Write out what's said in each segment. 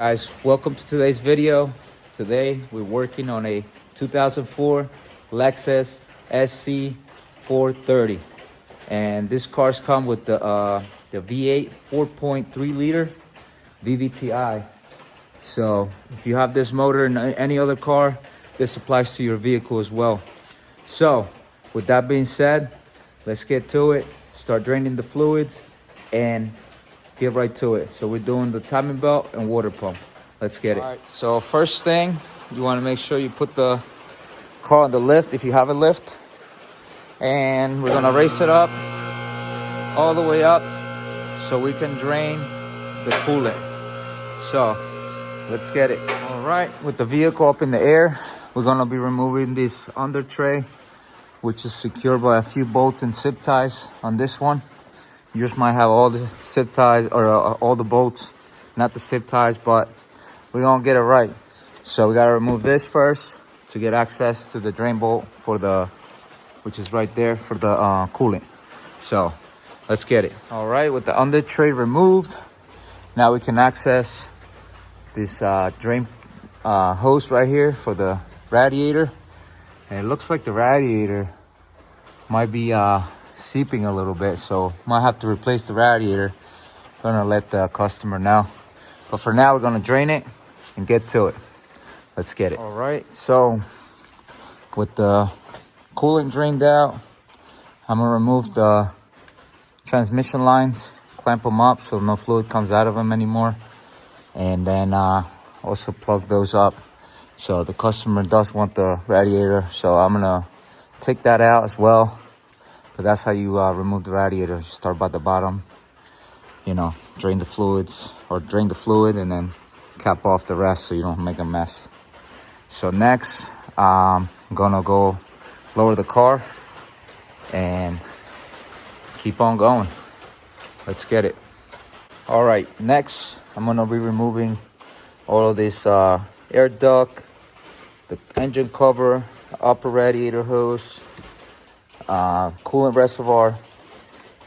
Guys, welcome to today's video. Today we're working on a 2004 Lexus SC430, and this car's come with the V8 4.3 liter VVTi. So if you have this motor in any other car, this applies to your vehicle as well. So with that being said, let's get to it, start draining the fluids and get right to it. So we're doing the timing belt and water pump. Let's get it. All right, so first thing, you want to make sure you put the car on the lift if you have a lift. And we're gonna raise it up, all the way up, so we can drain the coolant. So let's get it. All right, with the vehicle up in the air, we're gonna be removing this under tray, which is secured by a few bolts and zip ties on this one. Yours might have all the zip ties or all the bolts, not the zip ties, but we're gonna get it right. So we gotta remove this first to get access to the drain bolt for the, which is right there for the coolant. So let's get it. All right, with the under tray removed, now we can access this drain hose right here for the radiator. And it looks like the radiator might be seeping a little bit, so might have to replace the radiator. Gonna let the customer know, but for now we're gonna drain it and get to it. Let's get it. All right, so with the coolant drained out, I'm gonna remove the transmission lines, clamp them up so no fluid comes out of them anymore, and then also plug those up. So the customer does want the radiator, so I'm gonna take that out as well. But that's how you remove the radiator. You start by the bottom, you know, drain the fluids, or drain the fluid and then cap off the rest so you don't make a mess. So next, I'm gonna go lower the car and keep on going. Let's get it. All right, next, I'm gonna be removing all of this air duct, the engine cover, upper radiator hose, coolant reservoir,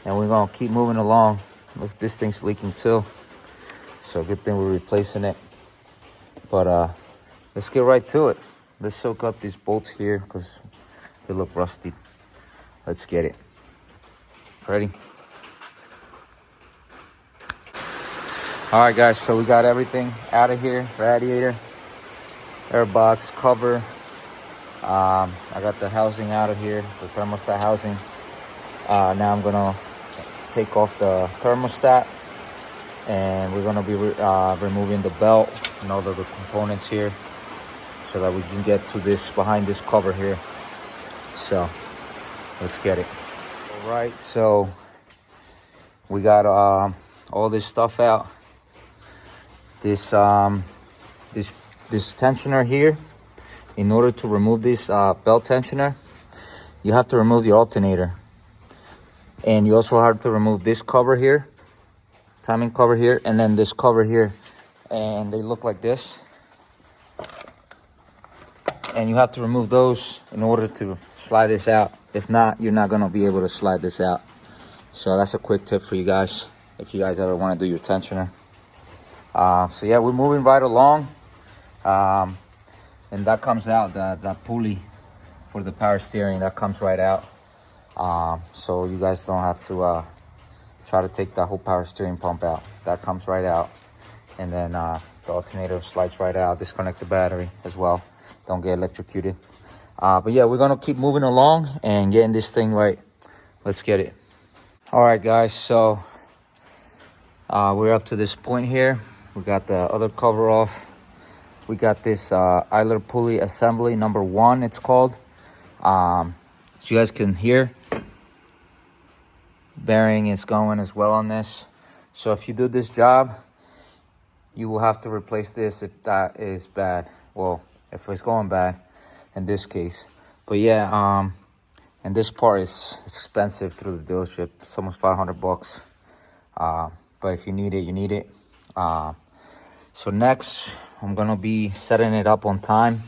and we're gonna keep moving along. Look, this thing's leaking too, so good thing we're replacing it. But let's get right to it. Let's soak up these bolts here because they look rusty. Let's get it. Ready? All right, guys, so we got everything out of here. Radiator, air box, cover. I got the housing out of here, the thermostat housing. Now I'm gonna take off the thermostat, and we're gonna be removing the belt and all of the components here so that we can get to this, behind this cover here. So let's get it. All right, so we got all this stuff out. This tensioner here. In order to remove this belt tensioner, you have to remove the alternator. And you also have to remove this cover here, timing cover here, and then this cover here. And they look like this. And you have to remove those in order to slide this out. If not, you're not gonna be able to slide this out. So that's a quick tip for you guys, if you guys ever wanna do your tensioner. So yeah, we're moving right along. And that comes out, that pulley for the power steering, that comes right out. So you guys don't have to try to take the whole power steering pump out. That comes right out. And then the alternator slides right out. Disconnect the battery as well. Don't get electrocuted. But yeah, we're gonna keep moving along and getting this thing right. Let's get it. All right, guys, so we're up to this point here. We got the other cover off. We got this idler pulley assembly number 1, it's called. So you guys can hear, bearing is going as well on this. So if you do this job, you will have to replace this if that is bad. Well, if it's going bad in this case. But yeah, and this part is expensive through the dealership. It's almost 500 bucks. But if you need it, you need it. So next, I'm gonna be setting it up on time.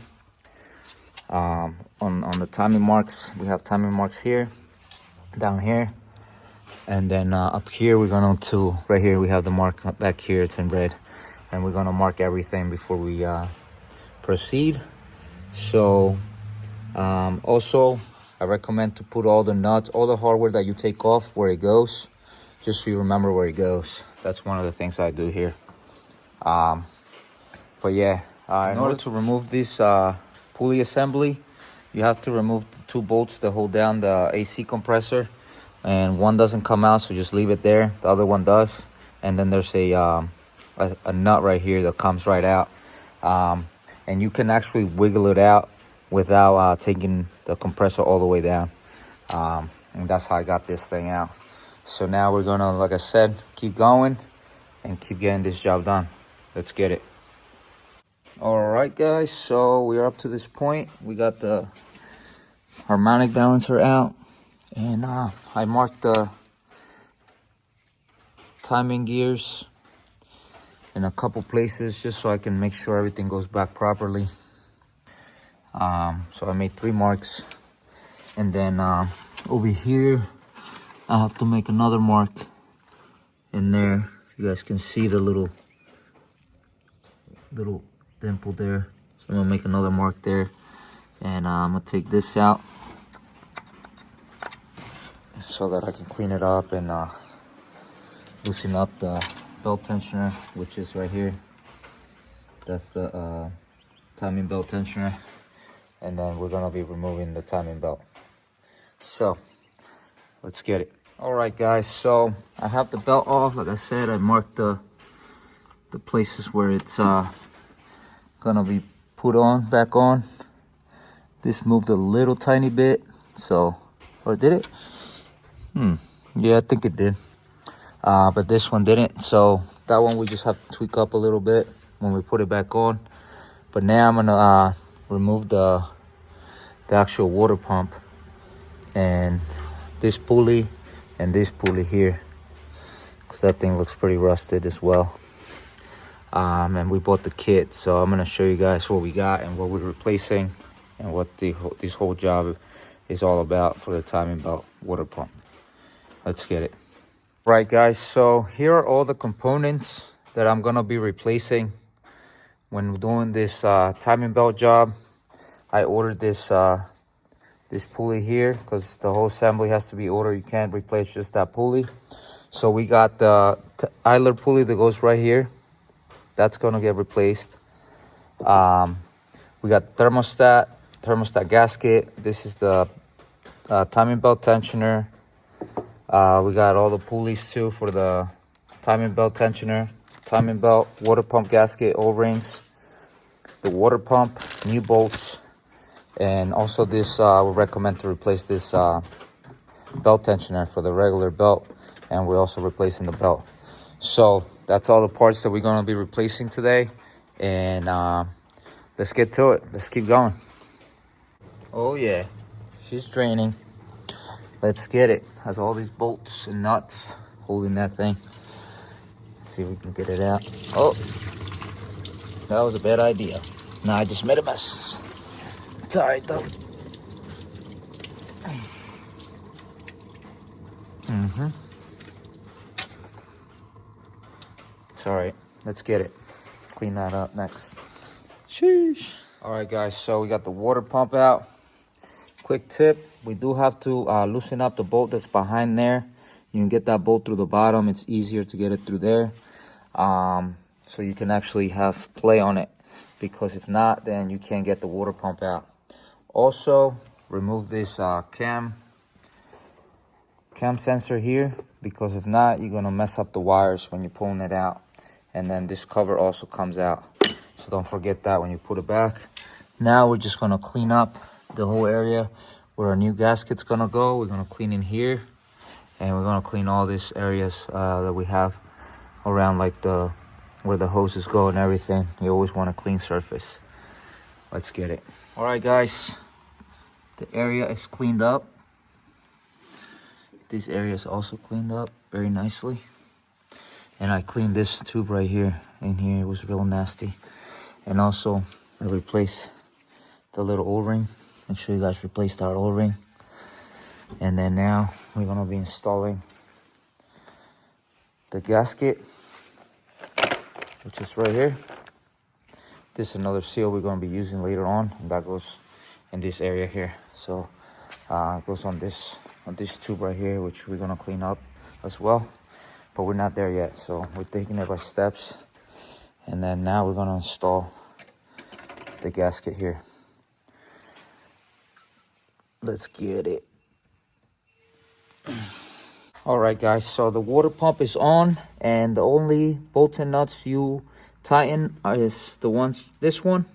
On the timing marks, we have timing marks here, down here, and then up here we're going to, right here we have the mark back here, it's in red. and we're gonna mark everything before we proceed. So also I recommend to put all the nuts, all the hardware that you take off where it goes, just so you remember where it goes. That's one of the things I do here. But yeah, in order to remove this pulley assembly, you have to remove the 2 bolts that hold down the AC compressor, and one doesn't come out, so just leave it there. The other one does, and then there's a nut right here that comes right out, and you can actually wiggle it out without taking the compressor all the way down, and that's how I got this thing out. So now we're gonna, like I said, keep going and keep getting this job done. Let's get it. All right, guys, so we are up to this point. We got the harmonic balancer out, and I marked the timing gears in a couple places just so I can make sure everything goes back properly. So I made 3 marks, and then over here I have to make another mark in there. You guys can see the little dimple there, so I'm gonna make another mark there, and I'm gonna take this out so that I can clean it up and loosen up the belt tensioner, which is right here. That's the timing belt tensioner, and then we're gonna be removing the timing belt. So let's get it. All right, guys, so I have the belt off. Like I said, I marked the places where it's gonna be put on, back on. This moved a little tiny bit, so, or did it? Yeah, I think it did. But this one didn't, so that one we just have to tweak up a little bit when we put it back on. But now I'm gonna remove the actual water pump and this pulley and this pulley here, because that thing looks pretty rusted as well. And we bought the kit, so I'm gonna show you guys what we got and what we're replacing and what this whole job is all about for the timing belt water pump. Let's get it. Right, guys, so here are all the components that I'm gonna be replacing when doing this timing belt job. I ordered this this pulley here because the whole assembly has to be ordered. You can't replace just that pulley. So we got the idler pulley that goes right here. That's gonna get replaced. We got thermostat gasket. This is the timing belt tensioner. We got all the pulleys too for the timing belt tensioner, timing belt, water pump gasket, O-rings, the water pump, new bolts, and also this, I would recommend to replace this belt tensioner for the regular belt, and we're also replacing the belt. So that's all the parts that we're going to be replacing today, and let's get to it. Let's keep going. Oh yeah, she's draining. Let's get it. Has all these bolts and nuts holding that thing. Let's see if we can get it out. Oh, that was a bad idea. Now I just made a mess. It's all right though. It's all right. Let's get it. Clean that up next. Sheesh. All right, guys. So we got the water pump out. Quick tip: we do have to loosen up the bolt that's behind there. You can get that bolt through the bottom. It's easier to get it through there, so you can actually have play on it. Because if not, then you can't get the water pump out. Also, remove this cam sensor here, because if not, you're gonna mess up the wires when you're pulling it out. And then this cover also comes out, so don't forget that when you put it back. Now we're just gonna clean up the whole area where our new gasket's gonna go. We're gonna clean in here, and we're gonna clean all these areas that we have around, like where the hoses go and everything. You always want a clean surface. Let's get it. All right, guys, the area is cleaned up. This area is also cleaned up very nicely. And I cleaned this tube right here. In here, it was real nasty. And also, I replaced the little O-ring. Make sure you guys replaced our O-ring. And then now, we're gonna be installing the gasket which is right here. This is another seal we're going to be using later on, and that goes in this area here. So it goes on this tube right here, which we're going to clean up as well, but we're not there yet, so we're taking it by steps. And then now we're going to install the gasket here. Let's get it. All right, guys, so the water pump is on, and the only bolts and nuts you tighten is the ones, this one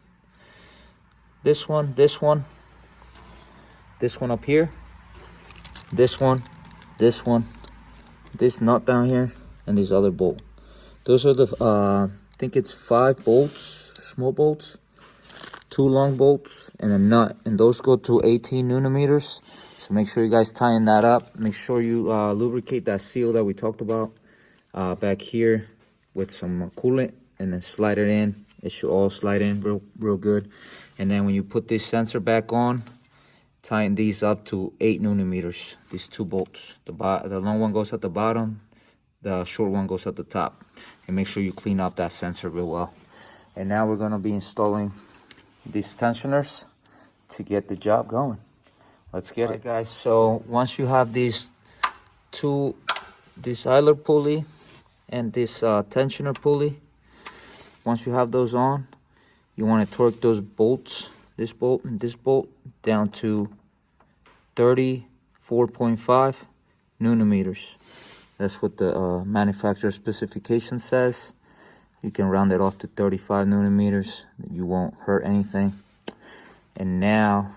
up here, this one, this nut down here, and this other bolt. Those are the I think it's 5 bolts, small bolts, 2 long bolts, and a nut, and those go to 18 nanometers. So make sure you guys tighten that up. Make sure you lubricate that seal that we talked about back here with some coolant, and then slide it in. It should all slide in real good. And then when you put this sensor back on, tighten these up to 8 nanometers. These 2 bolts. The long one goes at the bottom. The short one goes at the top. And make sure you clean up that sensor real well. And now we're going to be installing these tensioners to get the job going. Let's get it, guys. So once you have these two, this idler pulley and this tensioner pulley, once you have those on, you want to torque those bolts, this bolt and this bolt, down to 34.5 nanometers. That's what the manufacturer specification says. You can round it off to 35 nanometers. You won't hurt anything. And now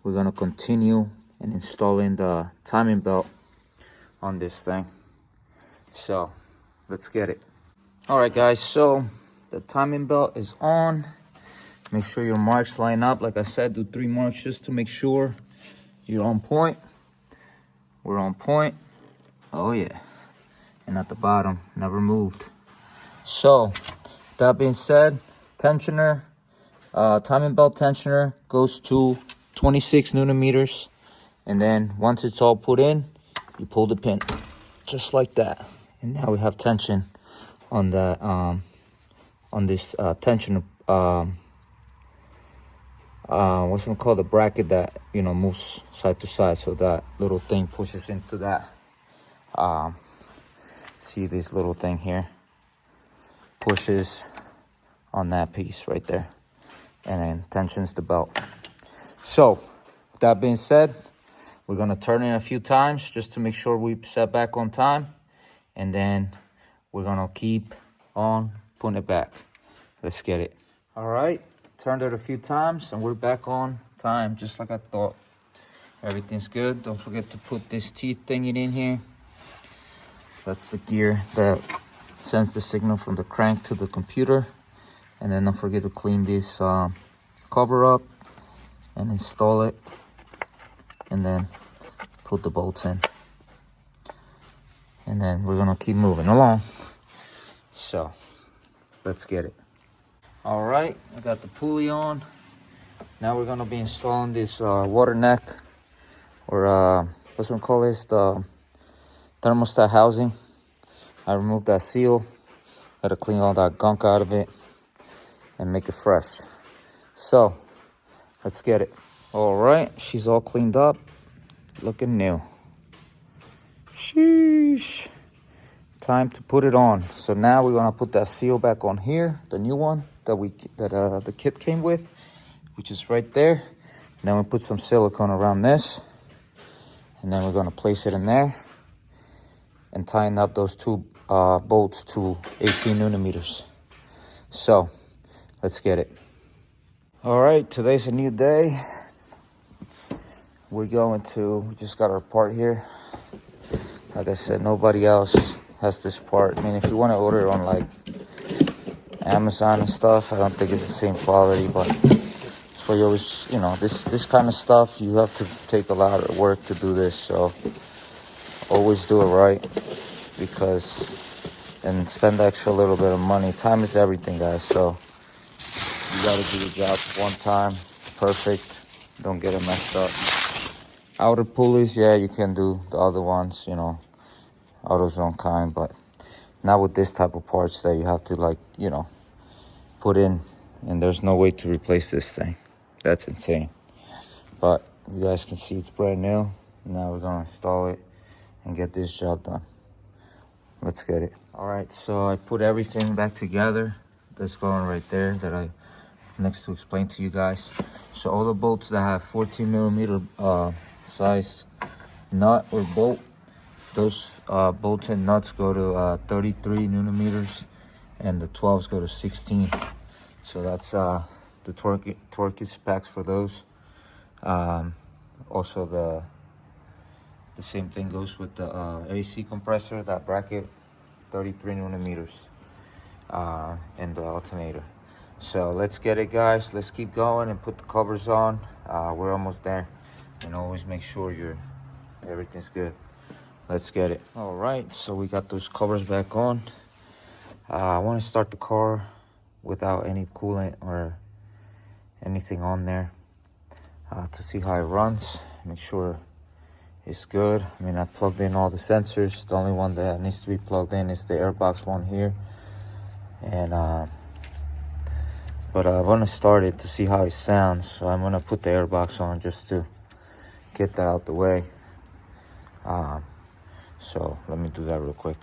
we're going to continue and installing the timing belt on this thing. So let's get it. All right, guys, so the timing belt is on. Make sure your marks line up. Like I said, do 3 marks just to make sure you're on point. We're on point. Oh yeah. And at the bottom, never moved. So that being said, tensioner, timing belt tensioner goes to 26 nanometers, and then once it's all put in, you pull the pin just like that, and now we have tension on the on this tension what's it called, the bracket that, you know, moves side to side, so that little thing pushes into that see this little thing here pushes on that piece right there, and then tensions the belt. So with that being said, we're going to turn it a few times just to make sure we set back on time, and then we're going to keep on putting it back. Let's get it. All right, turned it a few times and we're back on time, just like I thought. Everything's good. Don't forget to put this teeth thingy in here. That's the gear that sends the signal from the crank to the computer. And then don't forget to clean this cover up and install it, and then put the bolts in, and then we're gonna keep moving along. So let's get it. All right, I got the pulley on. Now we're gonna be installing this water neck, or what's we call this, the thermostat housing. I removed that seal, gotta clean all that gunk out of it and make it fresh. So let's get it. All right, she's all cleaned up, looking new. Sheesh. Time to put it on. So now we're gonna put that seal back on here, the new one that the kit came with, which is right there. And then we put some silicone around this, and then we're gonna place it in there and tighten up those 2 bolts to 18 nanometers. So let's get it. All right, today's a new day. We just got our part here. Like I said, nobody else has this part. I mean, if you want to order it on like Amazon and stuff, I don't think it's the same quality, but it's where you always, you know, this kind of stuff, you have to take a lot of work to do this. So always do it right, and spend the extra little bit of money. Time is everything, guys. So you got to do the job one time, perfect. Don't get it messed up. Outer pulleys, yeah, you can do the other ones, you know, AutoZone kind, but Not with this type of parts that you have to, like, you know, put in, and there's no way to replace this thing. That's insane. But you guys can see it's brand new. Now we're gonna install it and get this job done. Let's get it. All right, so I put everything back together. That's going right there that I next to explain to you guys. So all the bolts that have 14 millimeter size nut or bolt, those bolts and nuts go to 33 newton-meters, and the 12s go to 16. So that's the torque specs for those. Also the same thing goes with the AC compressor, that bracket, 33 newton-meters, and the alternator. So let's get it, guys. Let's keep going and put the covers on. We're almost there, and always make sure everything's good. Let's get it. All right, so we got those covers back on. I want to start the car without any coolant or anything on there to see how it runs. Make sure it's good. I mean, I plugged in all the sensors. The only one that needs to be plugged in is the airbox one here. And but I want to start it to see how it sounds. So I'm gonna put the airbox on just to get that out the way. So let me do that real quick.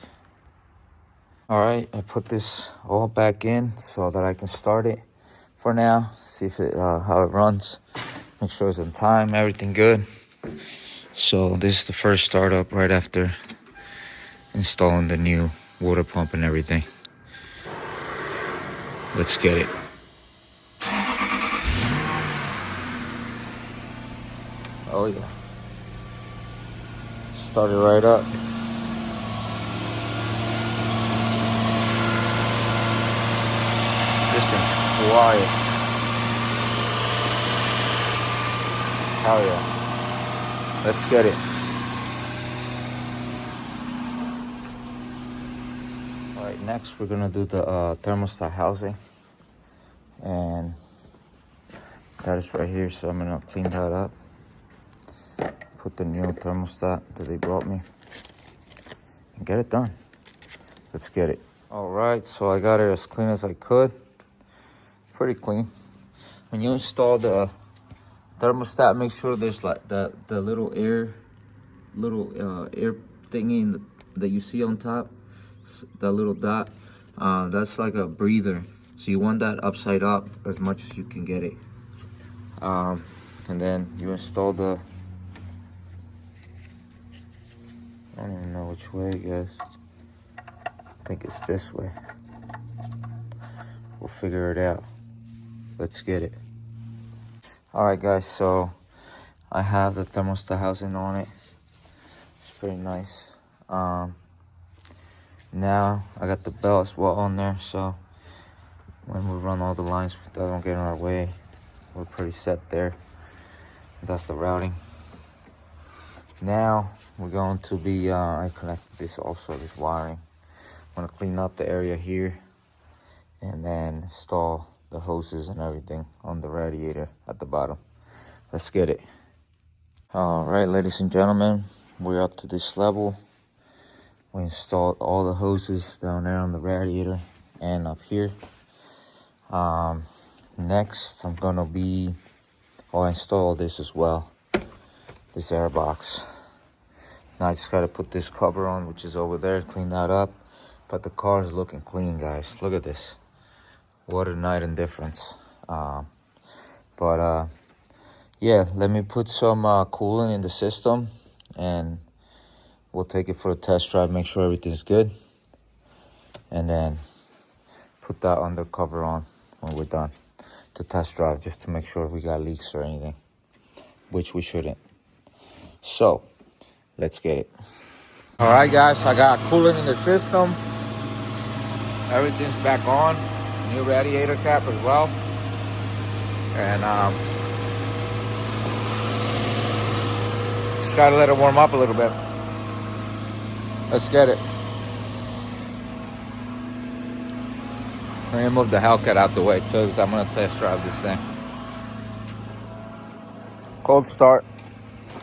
All right, I put this all back in so that I can start it for now. See if how it runs. Make sure it's on time, everything good. So this is the first startup right after installing the new water pump and everything. Let's get it. Oh yeah. Start it right up. This thing's quiet. Hell yeah. Let's get it. All right, next we're gonna do the thermostat housing, and that is right here. So I'm gonna clean that up. Put the new thermostat that they brought me and get it done. Let's get it. All right, so I got it as clean as I could. Pretty clean. When you install the thermostat, make sure there's like the little air thingy that you see on top, that little dot. That's like a breather. So you want that upside up as much as you can get it. And then you install the, I don't even know which way, guys. I think it's this way. We'll figure it out. Let's get it. All right, guys, so I have the thermostat housing on it. It's pretty nice. Now I got the bell as well on there, so when we run all the lines, that don't get in our way. We're pretty set there. That's the routing. Now we're going to be, I connected this also, this wiring. I'm gonna clean up the area here and then install the hoses and everything on the radiator at the bottom. Let's get it. All right, ladies and gentlemen, we're up to this level. We installed all the hoses down there on the radiator and up here. Next, I'm gonna be, I install this as well, this air box. Now I just gotta put this cover on, which is over there, clean that up. But the car is looking clean, guys. Look at this. What a night and difference. Yeah, let me put some coolant in the system and we'll take it for a test drive, make sure everything's good, and then put that undercover on when we're done to test drive, just to make sure we got leaks or anything, which we shouldn't. So let's get it. All right, guys, I got coolant in the system. Everything's back on. New radiator cap as well. And just gotta let it warm up a little bit. Let's get it. Let me move the Hellcat out the way too, because I'm gonna test drive this thing. Cold start,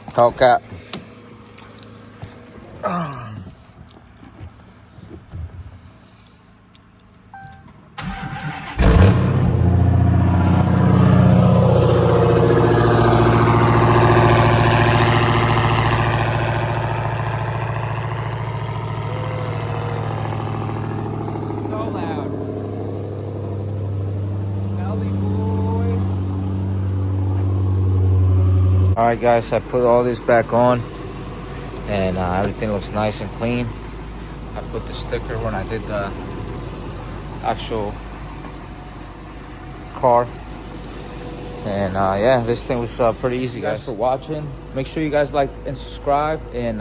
Hellcat. right, guys, I put all this back on, and everything looks nice and clean. I put the sticker when I did the actual car. And yeah, this thing was pretty easy, guys. Thanks for watching. Make sure you guys like and subscribe, and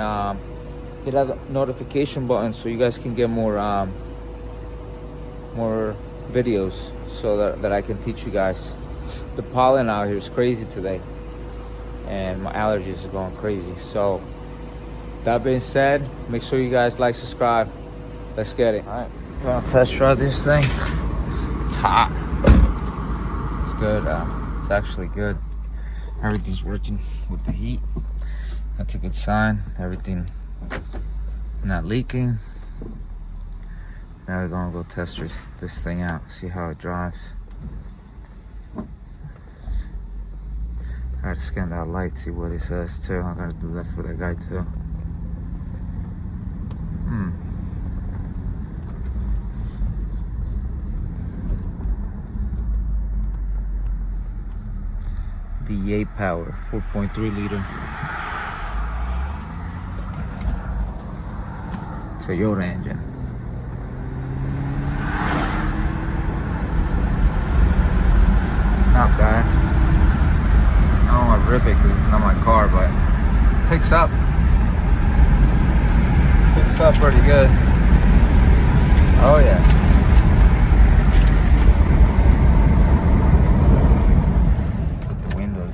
hit that notification button so you guys can get more videos, so that I can teach you guys. The pollen out here is crazy today, and my allergies are going crazy. So that being said, make sure you guys like, subscribe. Let's get it. All right, gonna test drive this thing. It's hot. It's good. It's actually good. Everything's working with the heat. That's a good sign. Everything not leaking. Now we're gonna go test this thing out, see how it drives. I gotta scan that light, see what it says too. I gotta do that for that guy too. V8 power, 4.3 liter. Toyota engine. Not bad. I don't want to rip it because it's not my car, but it picks up. Picks up pretty good. Oh yeah.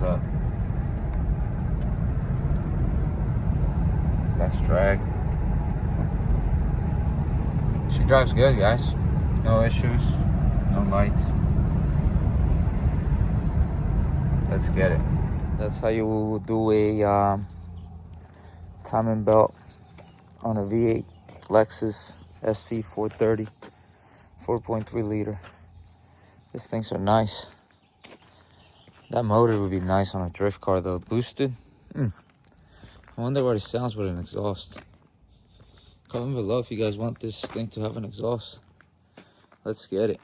Up. Let's drag. She drives good, guys. No issues, no lights. Let's get it. That's how you do a timing belt on a V8 Lexus SC430, 4.3 liter. These things are nice. That motor would be nice on a drift car though, boosted. I wonder what it sounds with an exhaust. Comment below if you guys want this thing to have an exhaust. Let's get it.